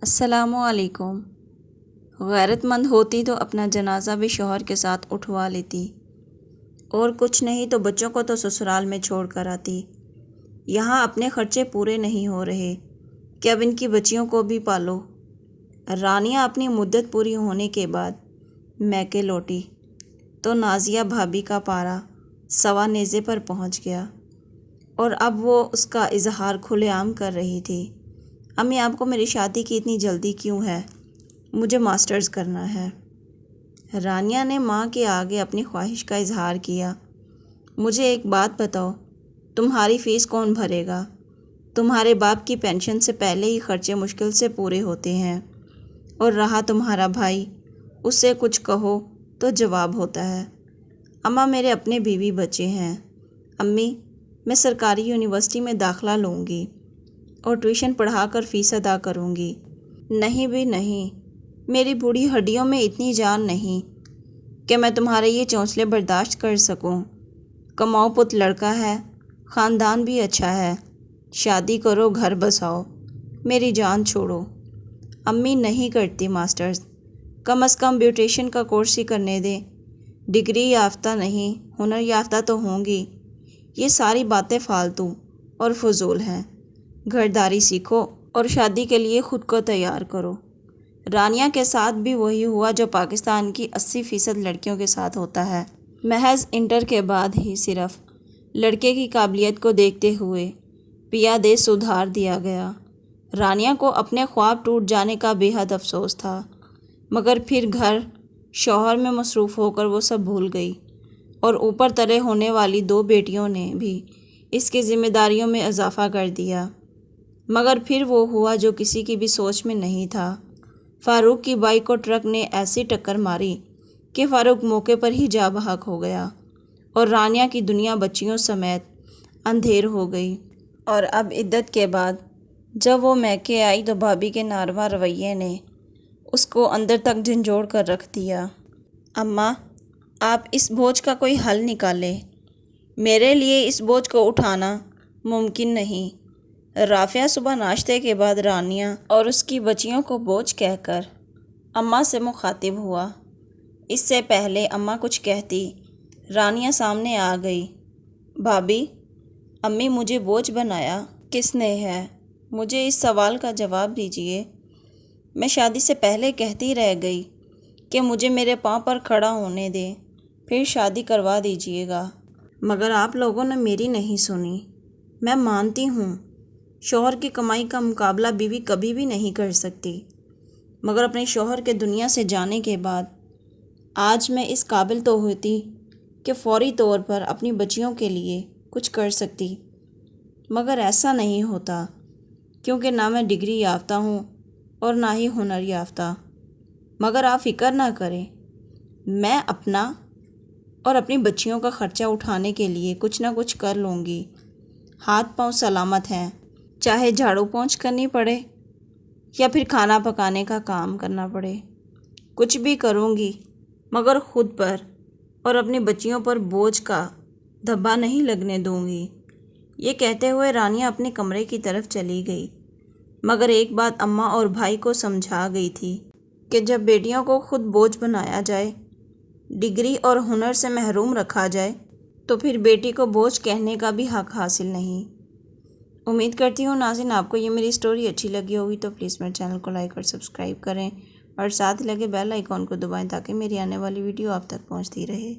السلام علیکم۔ غیرت مند ہوتی تو اپنا جنازہ بھی شوہر کے ساتھ اٹھوا لیتی، اور کچھ نہیں تو بچوں کو تو سسرال میں چھوڑ کر آتی۔ یہاں اپنے خرچے پورے نہیں ہو رہے کہ اب ان کی بچیوں کو بھی پالو۔ رانیہ اپنی مدت پوری ہونے کے بعد میکے لوٹی تو نازیہ بھابھی کا پارا سوا نیزے پر پہنچ گیا، اور اب وہ اس کا اظہار کھلے عام کر رہی تھی۔ امی، آپ کو میری شادی کی اتنی جلدی کیوں ہے؟ مجھے ماسٹرز کرنا ہے۔ رانیہ نے ماں کے آگے اپنی خواہش کا اظہار کیا۔ مجھے ایک بات بتاؤ، تمہاری فیس کون بھرے گا؟ تمہارے باپ کی پینشن سے پہلے ہی خرچے مشکل سے پورے ہوتے ہیں، اور رہا تمہارا بھائی، اس سے کچھ کہو تو جواب ہوتا ہے، اماں میرے اپنے بیوی بچے ہیں۔ امی، میں سرکاری یونیورسٹی میں داخلہ لوں گی اور ٹیوشن پڑھا کر فیس ادا کروں گی۔ نہیں بھی نہیں، میری بوڑھی ہڈیوں میں اتنی جان نہیں کہ میں تمہارے یہ چونچلے برداشت کر سکوں۔ کماؤ پت لڑکا ہے، خاندان بھی اچھا ہے، شادی کرو، گھر بساؤ، میری جان چھوڑو۔ امی، نہیں کرتی ماسٹرز، کم از کم بیوٹیشین کا کورس ہی کرنے دیں۔ ڈگری یافتہ نہیں، ہنر یافتہ تو ہوں گی۔ یہ ساری باتیں فالتو اور فضول ہیں۔ گھرداری سیکھو اور شادی کے لیے خود کو تیار کرو۔ رانیہ کے ساتھ بھی وہی ہوا جو پاکستان کی 80% لڑکیوں کے ساتھ ہوتا ہے۔ محض انٹر کے بعد ہی صرف لڑکے کی قابلیت کو دیکھتے ہوئے پیا دے سدھار دیا گیا۔ رانیہ کو اپنے خواب ٹوٹ جانے کا بے حد افسوس تھا، مگر پھر گھر شوہر میں مصروف ہو کر وہ سب بھول گئی، اور اوپر تلے ہونے والی 2 بیٹیوں نے بھی اس کی ذمہ داریوں میں اضافہ کر دیا۔ مگر پھر وہ ہوا جو کسی کی بھی سوچ میں نہیں تھا۔ فاروق کی بائک کو ٹرک نے ایسی ٹکر ماری کہ فاروق موقع پر ہی جاں بحق ہو گیا، اور رانیہ کی دنیا بچیوں سمیت اندھیر ہو گئی۔ اور اب عدت کے بعد جب وہ میکے آئی تو بھابھی کے ناروا رویے نے اس کو اندر تک جھنجھوڑ کر رکھ دیا۔ اماں، آپ اس بوجھ کا کوئی حل نکالیں۔ میرے لیے اس بوجھ کو اٹھانا ممکن نہیں۔ رافعہ صبح ناشتے کے بعد رانیہ اور اس کی بچیوں کو بوجھ کہہ کر اماں سے مخاطب ہوا۔ اس سے پہلے اماں کچھ کہتی، رانیہ سامنے آ گئی۔ بھابھی، امی، مجھے بوجھ بنایا کس نے ہے؟ مجھے اس سوال کا جواب دیجیے۔ میں شادی سے پہلے کہتی رہ گئی کہ مجھے میرے پاؤں پر کھڑا ہونے دیں، پھر شادی کروا دیجیے گا، مگر آپ لوگوں نے میری نہیں سنی۔ میں مانتی ہوں شوہر کی کمائی کا مقابلہ بیوی کبھی بھی نہیں کر سکتی، مگر اپنے شوہر کے دنیا سے جانے کے بعد آج میں اس قابل تو ہوتی کہ فوری طور پر اپنی بچیوں کے لیے کچھ کر سکتی، مگر ایسا نہیں ہوتا، کیونکہ نہ میں ڈگری یافتہ ہوں اور نہ ہی ہنر یافتہ۔ مگر آپ فکر نہ کریں، میں اپنا اور اپنی بچیوں کا خرچہ اٹھانے کے لیے کچھ نہ کچھ کر لوں گی۔ ہاتھ پاؤں سلامت ہیں، چاہے جھاڑو پونچھ کرنی پڑے یا پھر کھانا پکانے کا کام کرنا پڑے، کچھ بھی کروں گی، مگر خود پر اور اپنی بچیوں پر بوجھ کا دھبا نہیں لگنے دوں گی۔ یہ کہتے ہوئے رانیہ اپنے کمرے کی طرف چلی گئی، مگر ایک بات اماں اور بھائی کو سمجھا گئی تھی کہ جب بیٹیوں کو خود بوجھ بنایا جائے، ڈگری اور ہنر سے محروم رکھا جائے، تو پھر بیٹی کو بوجھ کہنے کا بھی حق حاصل نہیں۔ امید کرتی ہوں ناظرین آپ کو یہ میری سٹوری اچھی لگی ہوگی، تو پلیز میرے چینل کو لائک اور سبسکرائب کریں، اور ساتھ لگے بیل آئیکن کو دبائیں تاکہ میری آنے والی ویڈیو آپ تک پہنچتی رہے۔